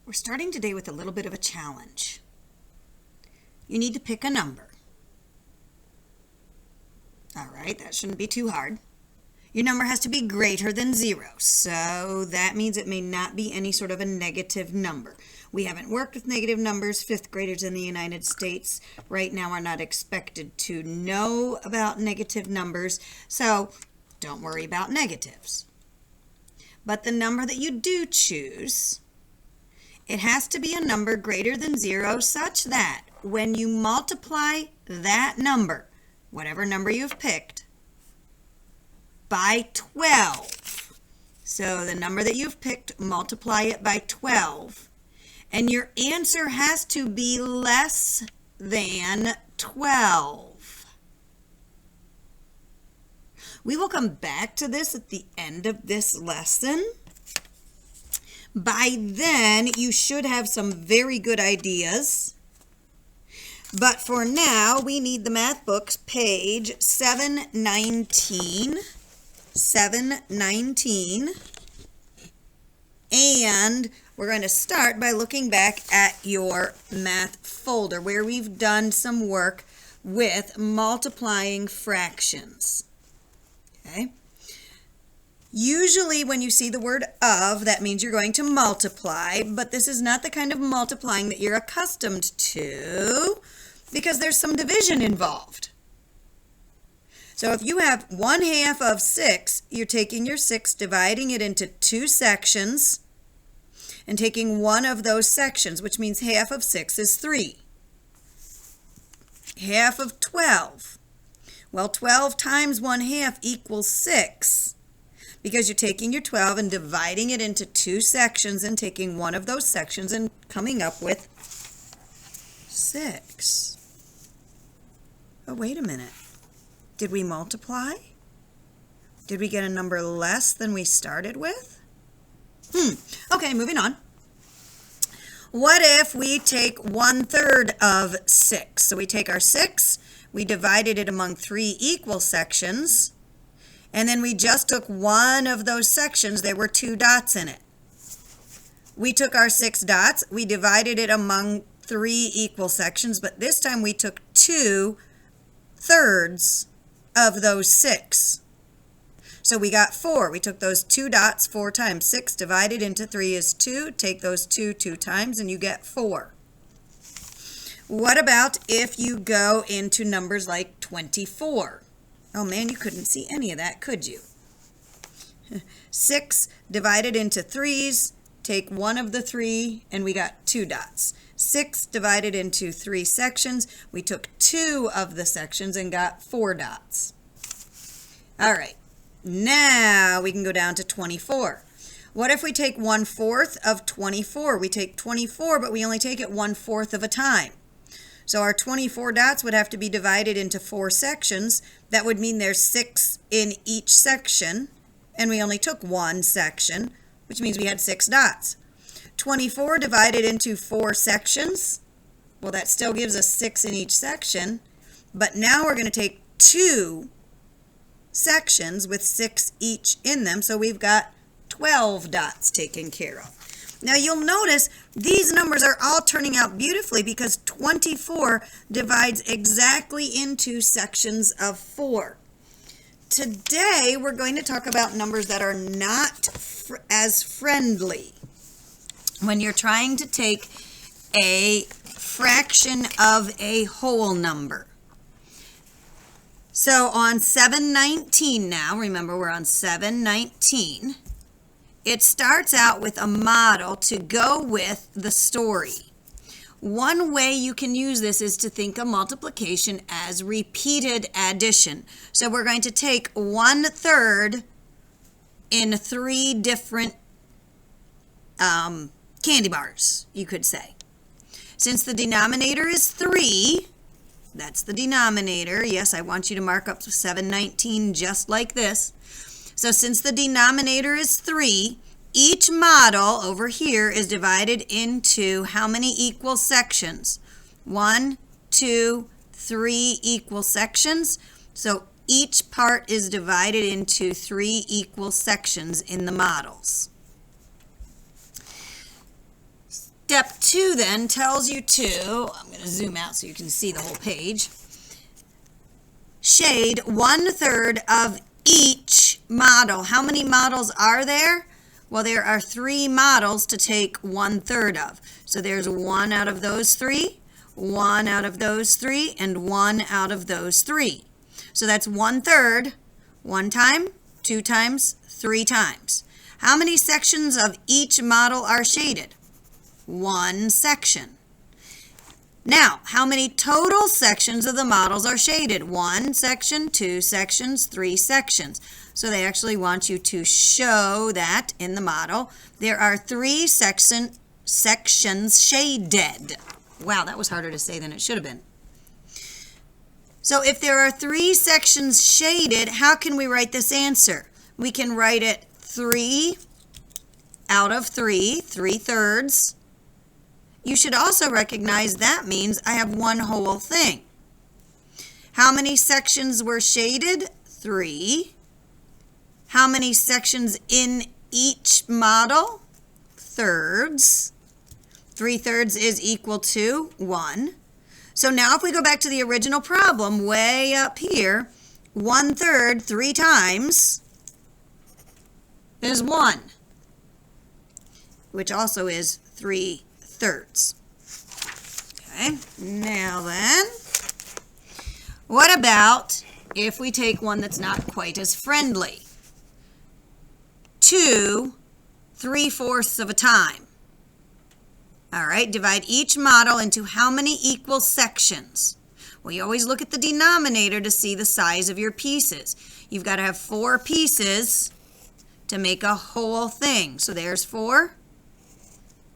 We're starting today with a little bit of a challenge. You need to pick a number. All right, that shouldn't be too hard. Your number has to be greater than 0, so that means it may not be any sort of a negative number. We haven't worked with negative numbers. 5th graders in the United States right now are not expected to know about negative numbers, so don't worry about negatives. But the number that you do choose, it has to be a number greater than 0 such that when you multiply that number, whatever number you've picked, by 12. So the number that you've picked, multiply it by 12. And your answer has to be less than 12. We will come back to this at the end of this lesson. By then, you should have some very good ideas. But for now, we need the math books, page 719. 719. And we're going to start by looking back at your math folder where we've done some work with multiplying fractions. Okay? Usually when you see the word of, that means you're going to multiply, but this is not the kind of multiplying that you're accustomed to because there's some division involved. So if you have 1/2 of 6, you're taking your 6, dividing it into 2 sections, and taking one of those sections, which means 1/2 of 6 is 3. 1/2 of 12. Well, 12 times 1/2 equals 6. Because you're taking your 12 and dividing it into 2 sections and taking one of those sections and coming up with 6. Oh, wait a minute. Did we multiply? Did we get a number less than we started with? Okay, moving on. What if we take 1/3 of 6? So we take our 6, we divided it among 3 equal sections, and then we just took one of those sections. There were 2 dots in it. We took our 6 dots, we divided it among 3 equal sections, but this time we took 2/3 of those 6. So we got 4. We took those 2 dots 4 times. 6 divided into 3 is 2. Take those 2 times and you get 4. What about if you go into numbers like 24? Oh man, you couldn't see any of that, could you? 6 divided into 3's, take one of the 3, and we got 2 dots. 6 divided into 3 sections, we took 2 of the sections and got 4 dots. All right, now we can go down to 24. What if we take 1/4 of 24? We take 24, but we only take it 1/4 of a time. So our 24 dots would have to be divided into 4 sections. That would mean there's 6 in each section, and we only took 1 section, which means we had 6 dots. 24 divided into 4 sections, well, that still gives us 6 in each section, but now we're going to take 2 sections with 6 each in them, so we've got 12 dots taken care of. Now you'll notice these numbers are all turning out beautifully because 24 divides exactly into sections of 4. Today we're going to talk about numbers that are not as friendly. When you're trying to take a fraction of a whole number. So on 719 now, remember we're on 719. It starts out with a model to go with the story. One way you can use this is to think of multiplication as repeated addition. So we're going to take 1/3 in 3 different candy bars, you could say. Since the denominator is 3, that's the denominator. Yes, I want you to mark up 719 just like this. So since the denominator is 3, each model over here is divided into how many equal sections? 1, 2, 3 equal sections. So each part is divided into 3 equal sections in the models. 2 then tells you to, I'm going to zoom out so you can see the whole page, shade 1/3 of each model. How many models are there? Well, there are 3 models to take 1/3 of. So there's 1 out of those 3, 1 out of those 3, and 1 out of those 3. So that's 1/3, 1 time, 2 times, 3 times. How many sections of each model are shaded? 1 section. Now, how many total sections of the models are shaded? 1 section, 2 sections, 3 sections. So they actually want you to show that in the model there are 3 sections shaded. Wow, that was harder to say than it should have been. So if there are 3 sections shaded, how can we write this answer? We can write it 3 out of 3, 3/3. You should also recognize that means I have 1 whole thing. How many sections were shaded? 3. How many sections in each model? Thirds. 3/3 is equal to 1. So now if we go back to the original problem, way up here, 1/3 3 times is 1, which also is 3/3. Okay, now then, what about if we take one that's not quite as friendly? 2 3/4 of a time. All right, divide each model into how many equal sections? Well, you always look at the denominator to see the size of your pieces. You've got to have 4 pieces to make a whole thing. So there's 4.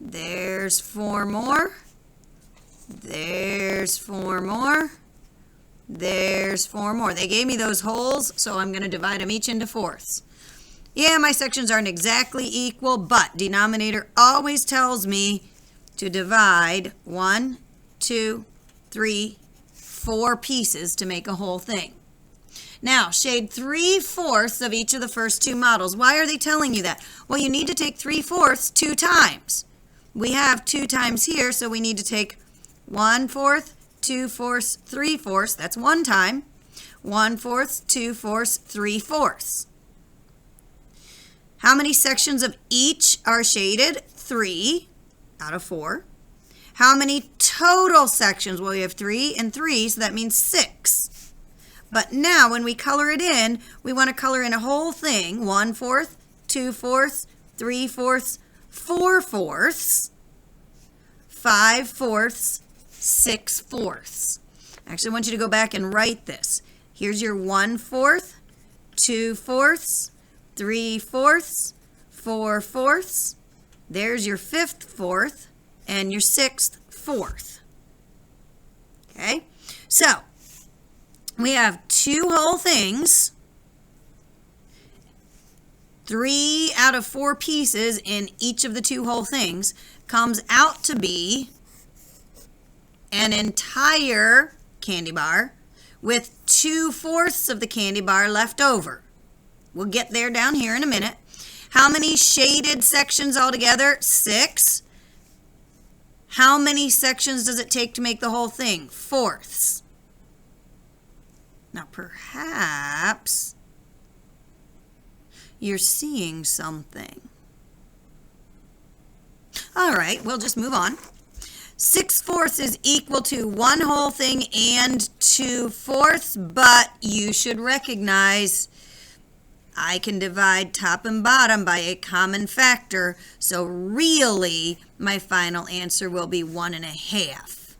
There's 4 more. There's 4 more. There's 4 more. They gave me those wholes, so I'm going to divide them each into fourths. Yeah, my sections aren't exactly equal, but denominator always tells me to divide 1, 2, 3, 4 pieces to make a whole thing. Now, shade 3/4 of each of the first 2 models. Why are they telling you that? Well, you need to take 3/4 2 times. We have 2 times here, so we need to take 1/4, 2/4, 3/4. That's 1 time. 1/4, 2/4, 3/4. How many sections of each are shaded? 3 out of 4. How many total sections? Well, we have 3 and 3, so that means 6. But now when we color it in, we want to color in a whole thing. 1/4, 2/4, 3/4, 4/4, 5/4, 6/4. Actually, I want you to go back and write this. Here's your 1/4, 2/4, 3/4, 4/4. There's your 5th fourth and your 6th fourth. Okay, so we have 2 whole things, 3 out of 4 pieces in each of the 2 whole things comes out to be an entire candy bar with 2/4 of the candy bar left over. We'll get there down here in a minute. How many shaded sections altogether? 6. How many sections does it take to make the whole thing? Fourths. Now perhaps you're seeing something. All right, we'll just move on. 6/4 is equal to 1 whole thing and 2/4, but you should recognize I can divide top and bottom by a common factor, so really my final answer will be 1.5.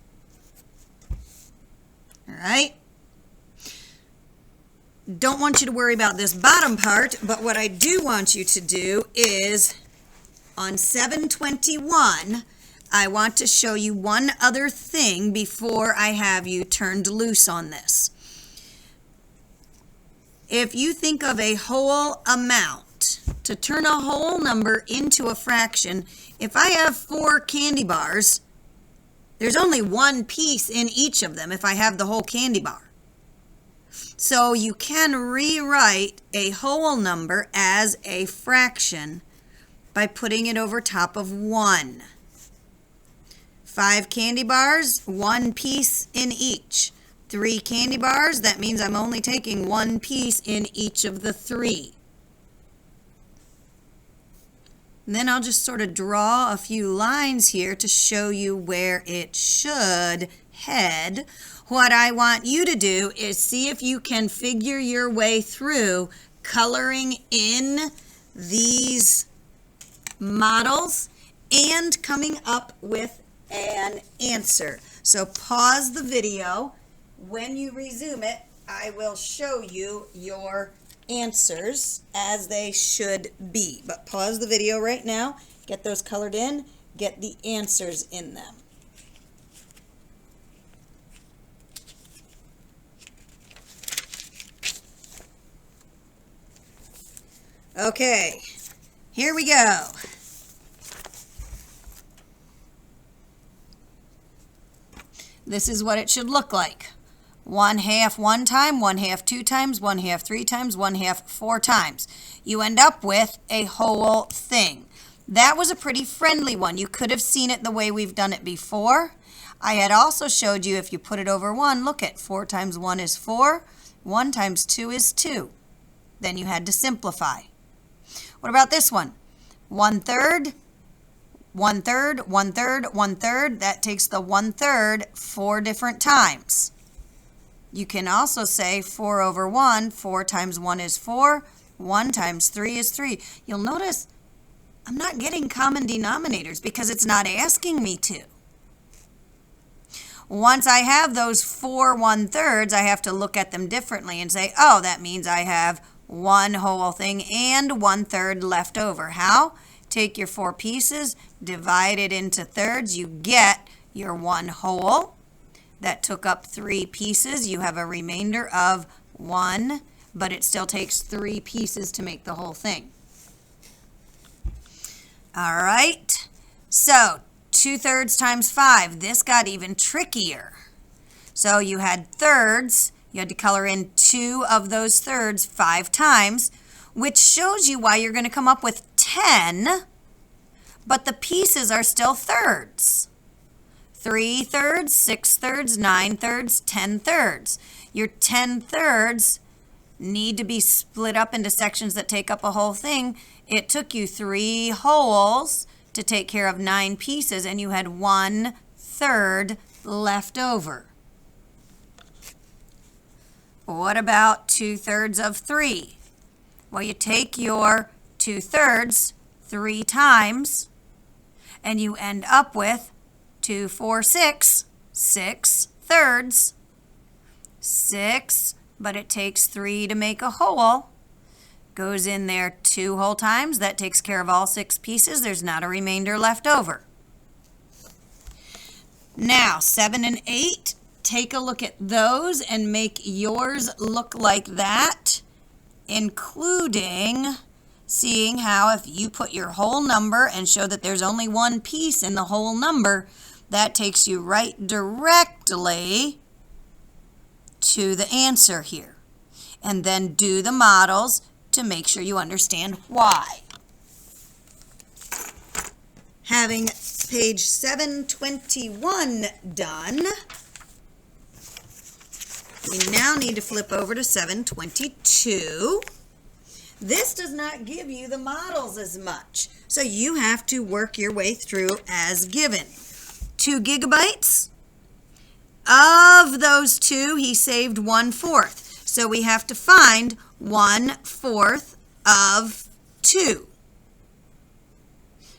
All right? Don't want you to worry about this bottom part, but what I do want you to do is on 721, I want to show you one other thing before I have you turned loose on this. If you think of a whole amount, to turn a whole number into a fraction, if I have 4 candy bars, there's only 1 piece in each of them if I have the whole candy bar. So you can rewrite a whole number as a fraction by putting it over top of 1. 5 candy bars, 1 piece in each. 3 candy bars, that means I'm only taking 1 piece in each of the 3. And then I'll just sort of draw a few lines here to show you where it should head. What I want you to do is see if you can figure your way through coloring in these models and coming up with an answer. So pause the video. When you resume it, I will show you your answers as they should be. But pause the video right now, get those colored in, get the answers in them. Okay, here we go. This is what it should look like. 1/2 one time, 1/2 2 times, 1/2 3 times, 1/2 4 times. You end up with a whole thing. That was a pretty friendly one. You could have seen it the way we've done it before. I had also showed you if you put it over 1, look at 4 times 1 is 4, 1 times 2 is 2. Then you had to simplify. What about this one? 1/3, 1/3, 1/3, 1/3. That takes the 1/3 4 different times. You can also say 4 over 1, 4 times 1 is 4, 1 times 3 is 3. You'll notice I'm not getting common denominators because it's not asking me to. Once I have those 4 1/3s, I have to look at them differently and say, oh, that means I have one whole thing and 1/3 left over. How? Take your 4 pieces, divide it into thirds, you get your 1 whole. That took up 3 pieces. You have a remainder of 1, but it still takes 3 pieces to make the whole thing. All right, so 2/3 times 5. This got even trickier. So you had thirds. You had to color in 2 of those thirds 5 times, which shows you why you're going to come up with 10, but the pieces are still thirds. 3 thirds, 6 thirds, 9 thirds, 10 thirds. Your 10 thirds need to be split up into sections that take up a whole thing. It took you 3 wholes to take care of 9 pieces, and you had 1/3 left over. What about 2/3 of 3? Well, you take your 2/3 3 times, and you end up with 2, 4, 6, 6 thirds. 6, but it takes 3 to make a whole. Goes in there 2 whole times. That takes care of all 6 pieces. There's not a remainder left over. Now, 7 and 8, take a look at those and make yours look like that, including seeing how if you put your whole number and show that there's only 1 piece in the whole number, that takes you right directly to the answer here. And then do the models to make sure you understand why. Having page 721 done, we now need to flip over to 722. This does not give you the models as much, so you have to work your way through as given. 2 gigabytes. Of those 2, he saved 1/4. So we have to find 1/4 of 2.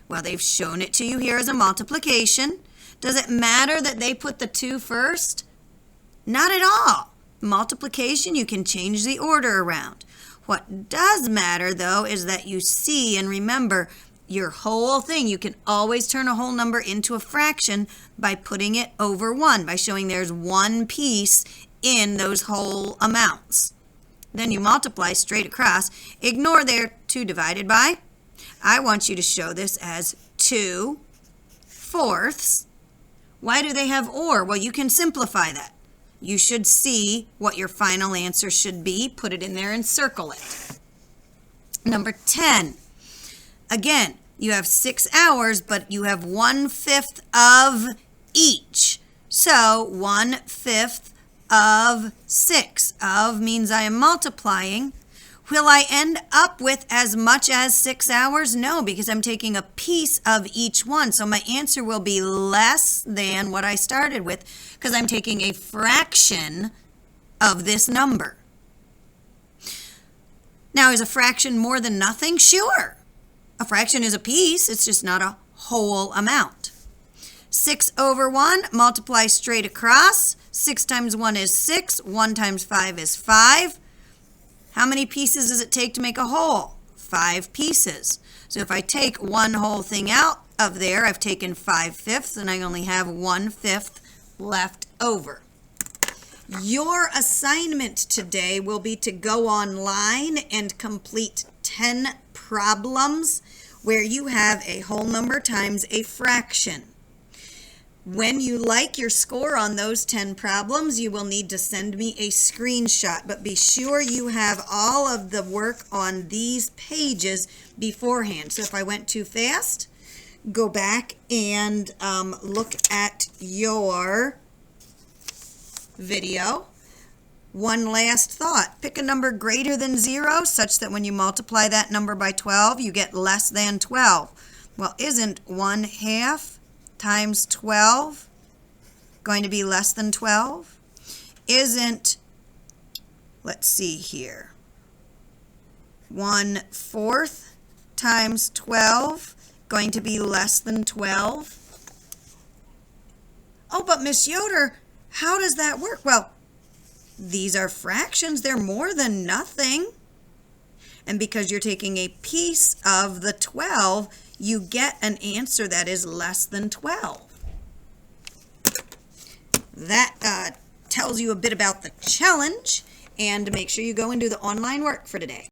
Well, they've shown it to you here as a multiplication. Does it matter that they put the 2 first? Not at all. Multiplication, you can change the order around. What does matter, though, is that you see and remember your whole thing. You can always turn a whole number into a fraction by putting it over 1, by showing there's 1 piece in those whole amounts. Then you multiply straight across. Ignore their 2 divided by. I want you to show this as 2/4. Why do they have or? Well, you can simplify that. You should see what your final answer should be. Put it in there and circle it. Number 10. Again, you have 6 hours, but you have 1/5 of each. So 1/5 of 6. Of means I am multiplying. Will I end up with as much as 6 hours? No, because I'm taking a piece of each one. So my answer will be less than what I started with because I'm taking a fraction of this number. Now, is a fraction more than nothing? Sure. A fraction is a piece. It's just not a whole amount. 6/1, multiply straight across. 6 times 1 is 6. 1 times 5 is 5. How many pieces does it take to make a whole? 5 pieces. So if I take one whole thing out of there, I've taken 5/5, and I only have 1/5 left over. Your assignment today will be to go online and complete 10 problems where you have a whole number times a fraction. When you like your score on those 10 problems, you will need to send me a screenshot, but be sure you have all of the work on these pages beforehand. So if I went too fast, go back and look at your video. One last thought. Pick a number greater than 0 such that when you multiply that number by 12, you get less than 12. Well, isn't 1/2 times 12 going to be less than 12? Isn't, let's see here, 1/4 times 12 going to be less than 12? Oh, but Miss Yoder, how does that work? Well, these are fractions. They're more than nothing. And because you're taking a piece of the 12, you get an answer that is less than 12. That tells you a bit about the challenge, and make sure you go and do the online work for today.